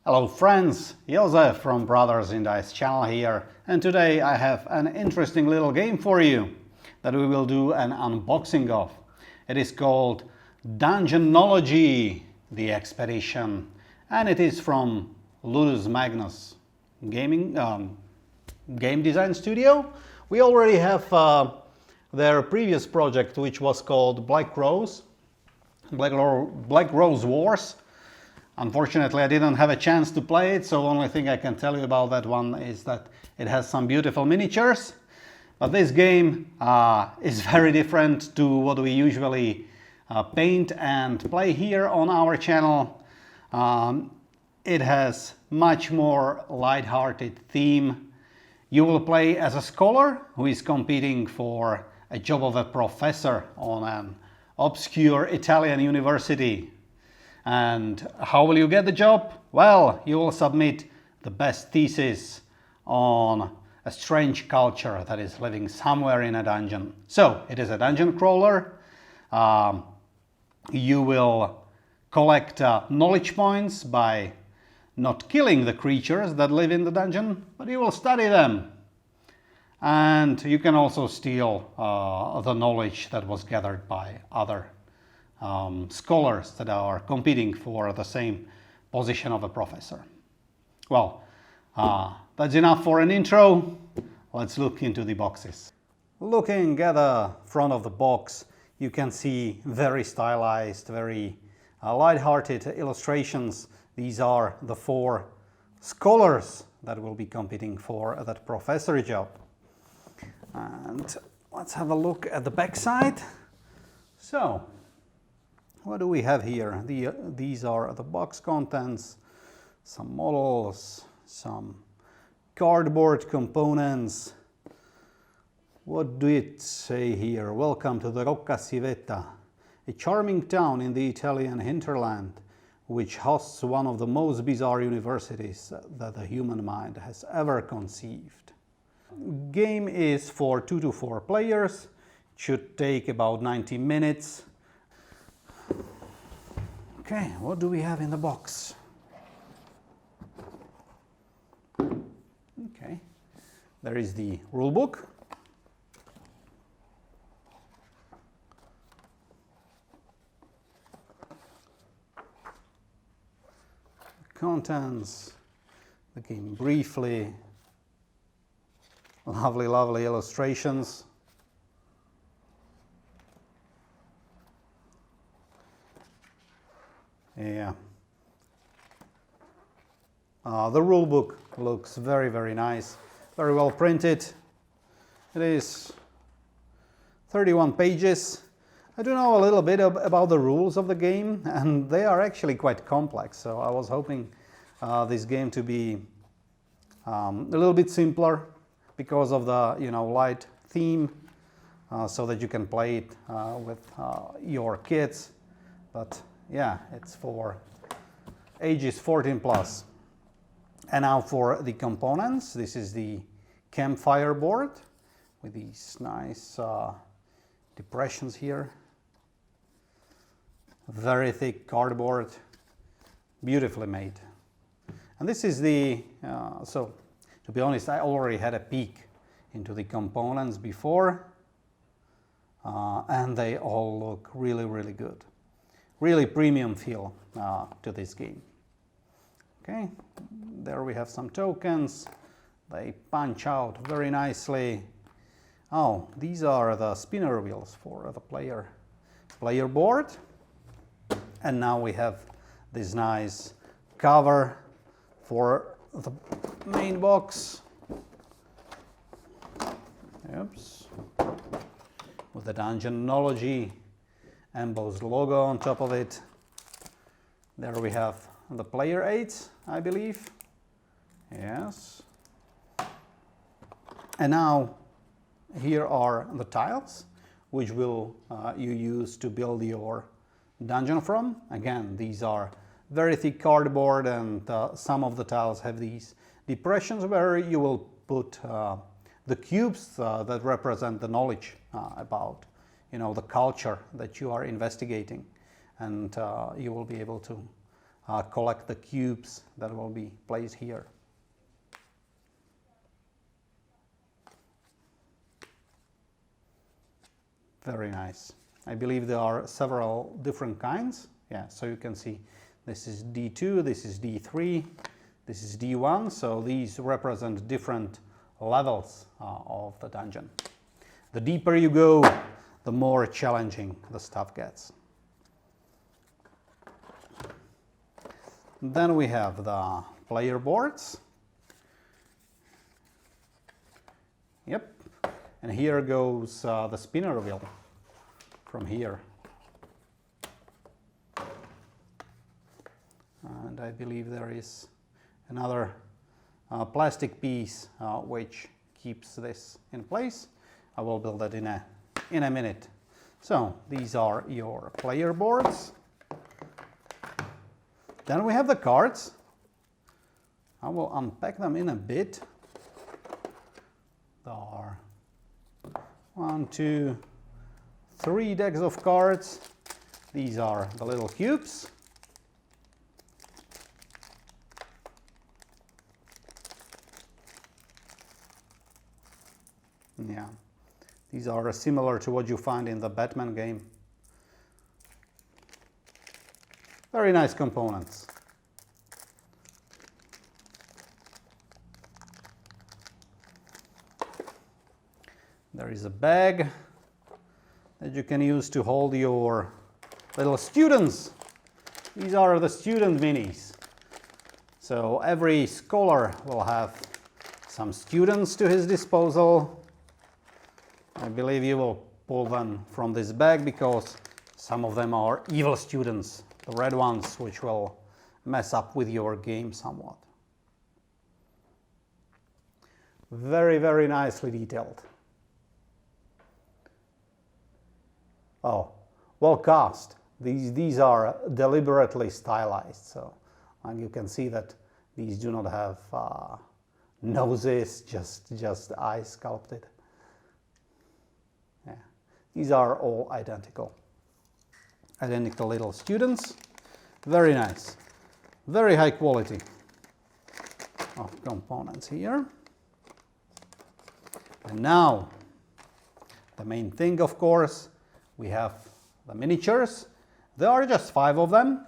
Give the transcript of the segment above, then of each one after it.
Hello friends, Josef from Brothers in Dice channel here, and today I have an interesting little game for you that we will do an unboxing of. It is called Dungeonology, the Expedition, and it is from Ludus Magnus game design studio. We already have their previous project, which was called Black Rose Wars. Unfortunately, I didn't have a chance to play it, so the only thing I can tell you about that one is that it has some beautiful miniatures. But this game is very different to what we usually paint and play here on our channel. It has much more light-hearted theme. You will play as a scholar who is competing for a job of a professor on an obscure Italian university. And how will you get the job? Well, you will submit the best thesis on a strange culture that is living somewhere in a dungeon. So, it is a dungeon crawler. You will collect knowledge points by not killing the creatures that live in the dungeon, but you will study them. And you can also steal the knowledge that was gathered by other scholars that are competing for the same position of a professor. Well, that's enough for an intro. Let's look into the boxes. Looking at the front of the box, you can see very stylized, very light-hearted illustrations. These are the 4 scholars that will be competing for that professor job. And let's have a look at the back side. So, what do we have here? These are the box contents, some models, some cardboard components. What do it say here? Welcome to the Rocca Civetta, a charming town in the Italian hinterland, which hosts one of the most bizarre universities that the human mind has ever conceived. Game is for 2 to 4 players. It should take about 90 minutes. Okay, what do we have in the box? Okay, there is the rulebook. Contents, the game briefly, lovely illustrations. Yeah. The rulebook looks very nice, very well printed. It is 31 pages. I do know a little bit about the rules of the game, and they are actually quite complex, so I was hoping this game to be a little bit simpler because of the light theme, so that you can play it with your kids. But yeah, it's for ages 14 plus. And now for the components. This is the campfire board with these nice depressions here. Very thick cardboard, beautifully made. And this is the, so to be honest, I already had a peek into the components before, and they all look really good. Really premium feel to this game. Okay, there we have some tokens. They punch out very nicely. Oh, these are the spinner wheels for the player board. And now we have this nice cover for the main box. Oops. With the Dungeonology embossed logo on top of it. There we have the player aids, I believe. Yes. And now here are the tiles which will you use to build your dungeon from. Again, these are very thick cardboard, and some of the tiles have these depressions where you will put the cubes that represent the knowledge about the culture that you are investigating, and you will be able to collect the cubes that will be placed here. Very nice. I believe there are several different kinds. Yeah, so you can see this is D2, this is D3, this is D1. So these represent different levels of the dungeon. The deeper you go, the more challenging the stuff gets. Then we have the player boards. Yep. And here goes the spinner wheel from here. And I believe there is another plastic piece which keeps this in place. I will build that in a minute. So these are your player boards. Then we have the cards. I will unpack them in a bit. There are 1, 2, 3 decks of cards. These are the little cubes. Yeah, these are similar to what you find in the Batman game. Very nice components. There is a bag that you can use to hold your little students. These are the student minis. So every scholar will have some students to his disposal. I believe you will pull them from this bag because some of them are evil students, the red ones, which will mess up with your game somewhat. Very, very nicely detailed. Oh, well cast. These are deliberately stylized, so you can see that these do not have noses, just eyes sculpted. Yeah. These are all identical little students. Very nice, very high quality of components here. And now the main thing, of course, we have the miniatures. There are just 5 of them,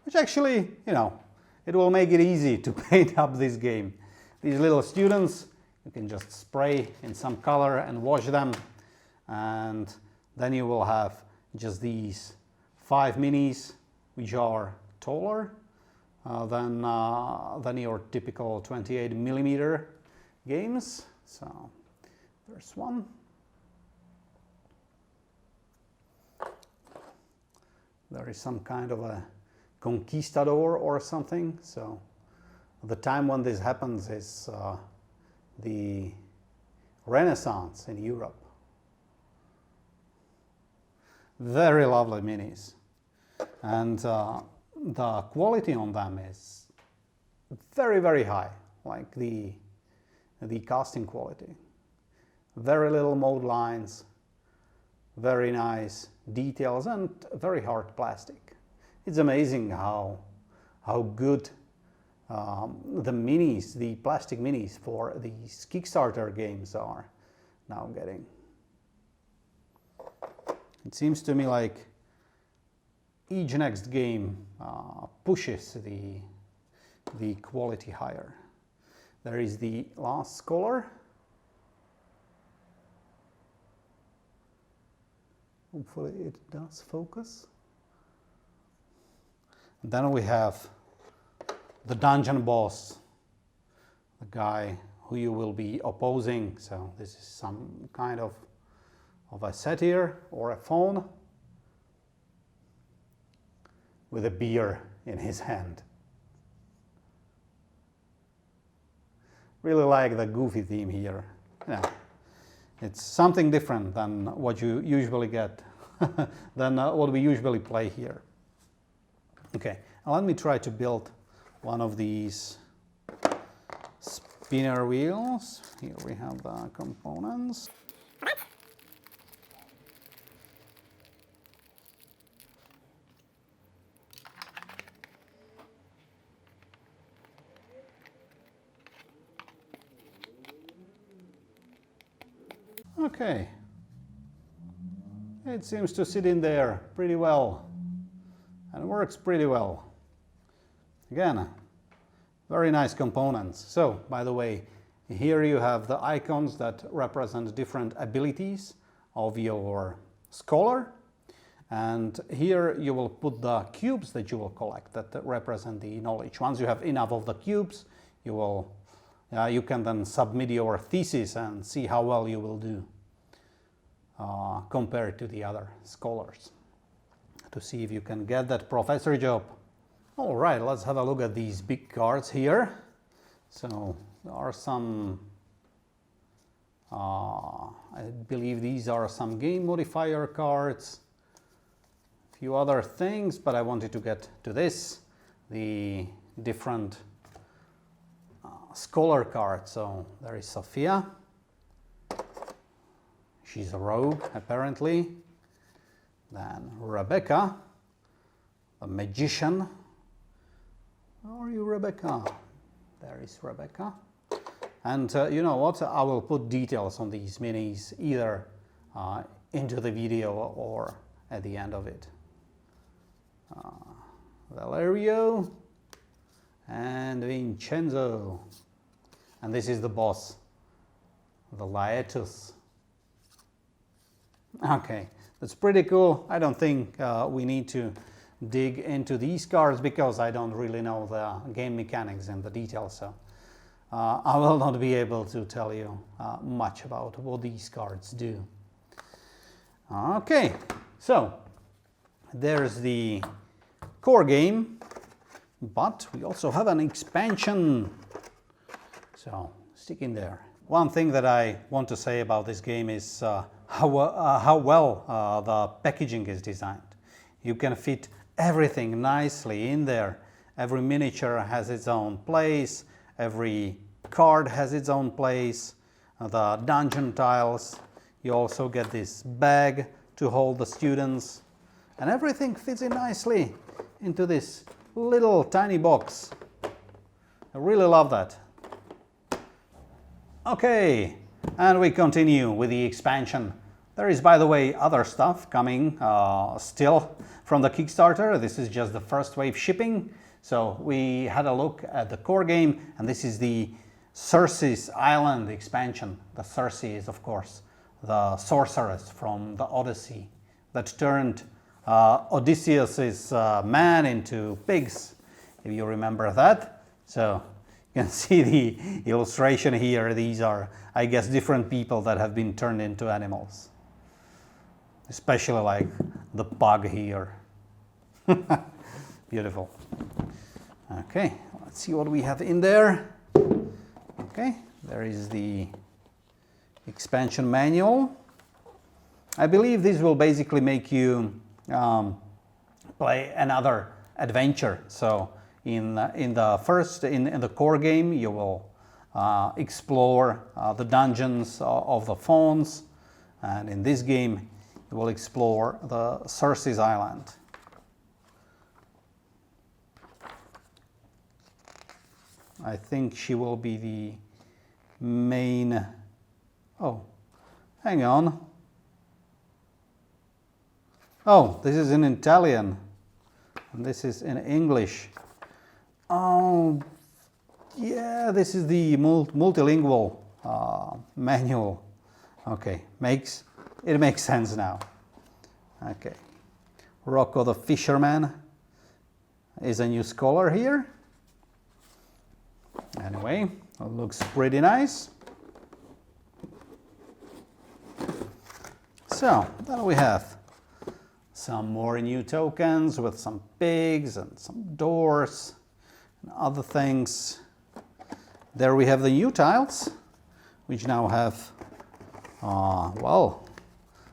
which actually, it will make it easy to paint up this game. These little students, you can just spray in some color and wash them, and then you will have just these 5 minis, which are taller than your typical 28mm games. So there's one. There is some kind of a conquistador or something. So the time when this happens is the Renaissance in Europe. Very lovely minis. And the quality on them is very, very high, like the casting quality. Very little mold lines, very nice details, and very hard plastic. It's amazing how good the minis, the plastic minis for these Kickstarter games are now getting. It seems to me like each next game pushes the quality higher. There is the last scholar. Hopefully it does focus. And then we have the dungeon boss, the guy who you will be opposing. So this is some kind of a satyr or a faun with a beer in his hand. Really like the goofy theme here. Yeah. It's something different than what you usually get, than what we usually play here. Okay, now let me try to build one of these spinner wheels. Here we have the components. Okay. It seems to sit in there pretty well and works pretty well. Again, very nice components. So, by the way, here you have the icons that represent different abilities of your scholar. And here you will put the cubes that you will collect that represent the knowledge. Once you have enough of the cubes, you can then submit your thesis and see how well you will do compared to the other scholars, to see if you can get that professor job. All right, let's have a look at these big cards here. So there are some, I believe these are some game modifier cards, a few other things, but I wanted to get to this, the different scholar cards. So there is Sophia. She's a rogue, apparently. Then Rebecca, a magician. Where are you, Rebecca? There is Rebecca. And you know what? I will put details on these minis either into the video or at the end of it. Valerio and Vincenzo. And this is the boss, the Laetus. Okay, that's pretty cool. I don't think we need to dig into these cards because I don't really know the game mechanics and the details, so I will not be able to tell you much about what these cards do. Okay, so there's the core game, but we also have an expansion, so stick in there. One thing that I want to say about this game is how well the packaging is designed. You can fit everything nicely in there. Every miniature has its own place, every card has its own place, the dungeon tiles. You also get this bag to hold the students, and everything fits in nicely into this little tiny box. I really love that. Okay, and we continue with the expansion. There is, by the way, other stuff coming still from the Kickstarter. This is just the first wave shipping. So we had a look at the core game, and this is the Circe's Island expansion. The Circe is, of course, the sorceress from the Odyssey that turned Odysseus's man into pigs, if you remember that. So you can see the illustration here. These are, I guess, different people that have been turned into animals. Especially like the pug here. Beautiful. Okay, let's see what we have in there. Okay, there is the expansion manual. I believe this will basically make you play another adventure. So in the core game, you will explore the dungeons of the fauns, and in this game, you will explore the Circe's Island. I think she will be the main. Oh, hang on. Oh, this is in Italian, and this is in English. Oh, yeah, this is the multilingual manual. Okay, it makes sense now. Okay, Rocco the Fisherman is a new scholar here. Anyway, it looks pretty nice. So, then we have some more new tokens with some pigs and some doors and other things. There we have the new tiles, which now have, well,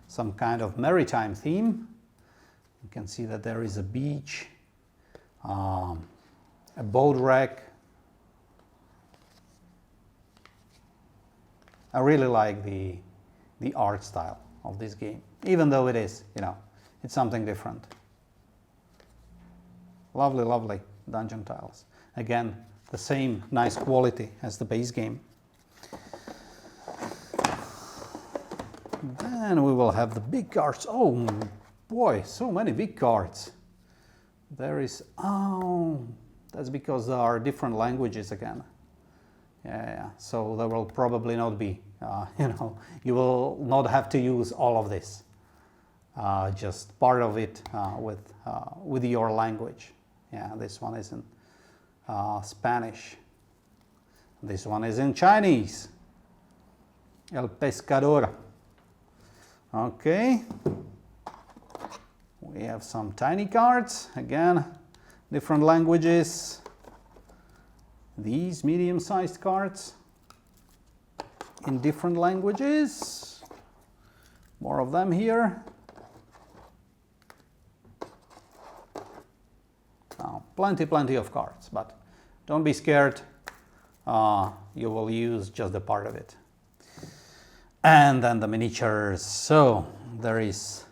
some kind of maritime theme. You can see that there is a beach, a boat wreck. I really like the art style of this game, even though it is, it's something different. Lovely, lovely dungeon tiles. Again, the same nice quality as the base game. Then we will have the big cards. Oh boy, so many big cards. There is, oh, that's because there are different languages again. Yeah. So there will probably not be, you will not have to use all of this. Just part of it with your language. Yeah, this one is in Spanish. This one is in Chinese. El pescador. Okay. We have some tiny cards. Again, different languages. These medium-sized cards in different languages. More of them here. Plenty of cards, but don't be scared. You will use just a part of it. And then the miniatures. So there is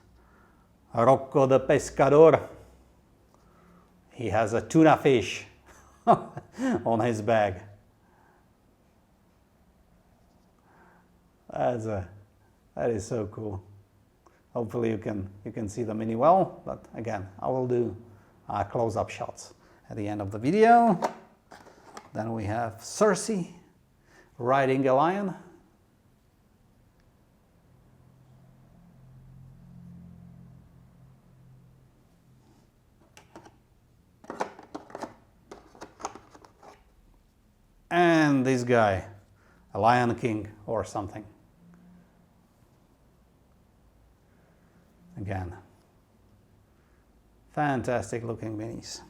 Rocco the Pescador. He has a tuna fish on his bag. That is so cool. Hopefully you can see the mini well, but again, I will do close-up shots at the end of the video. Then we have Circe riding a lion. And this guy, a Lion King or something. Again, fantastic looking minis.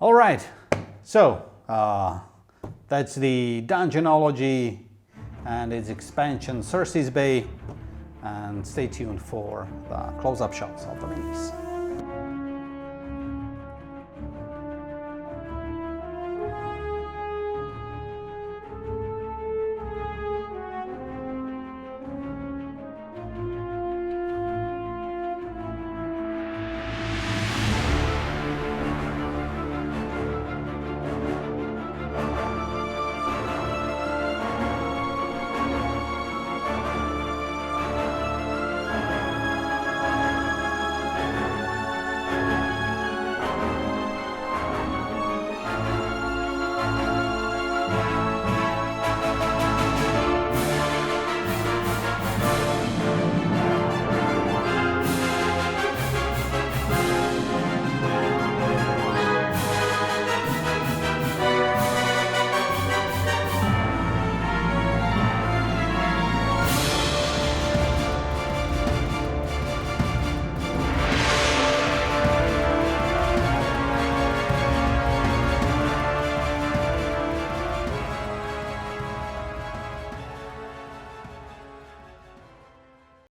All right, so that's the Dungeonology and its expansion, Circe's Bay, and stay tuned for the close-up shots of the minis.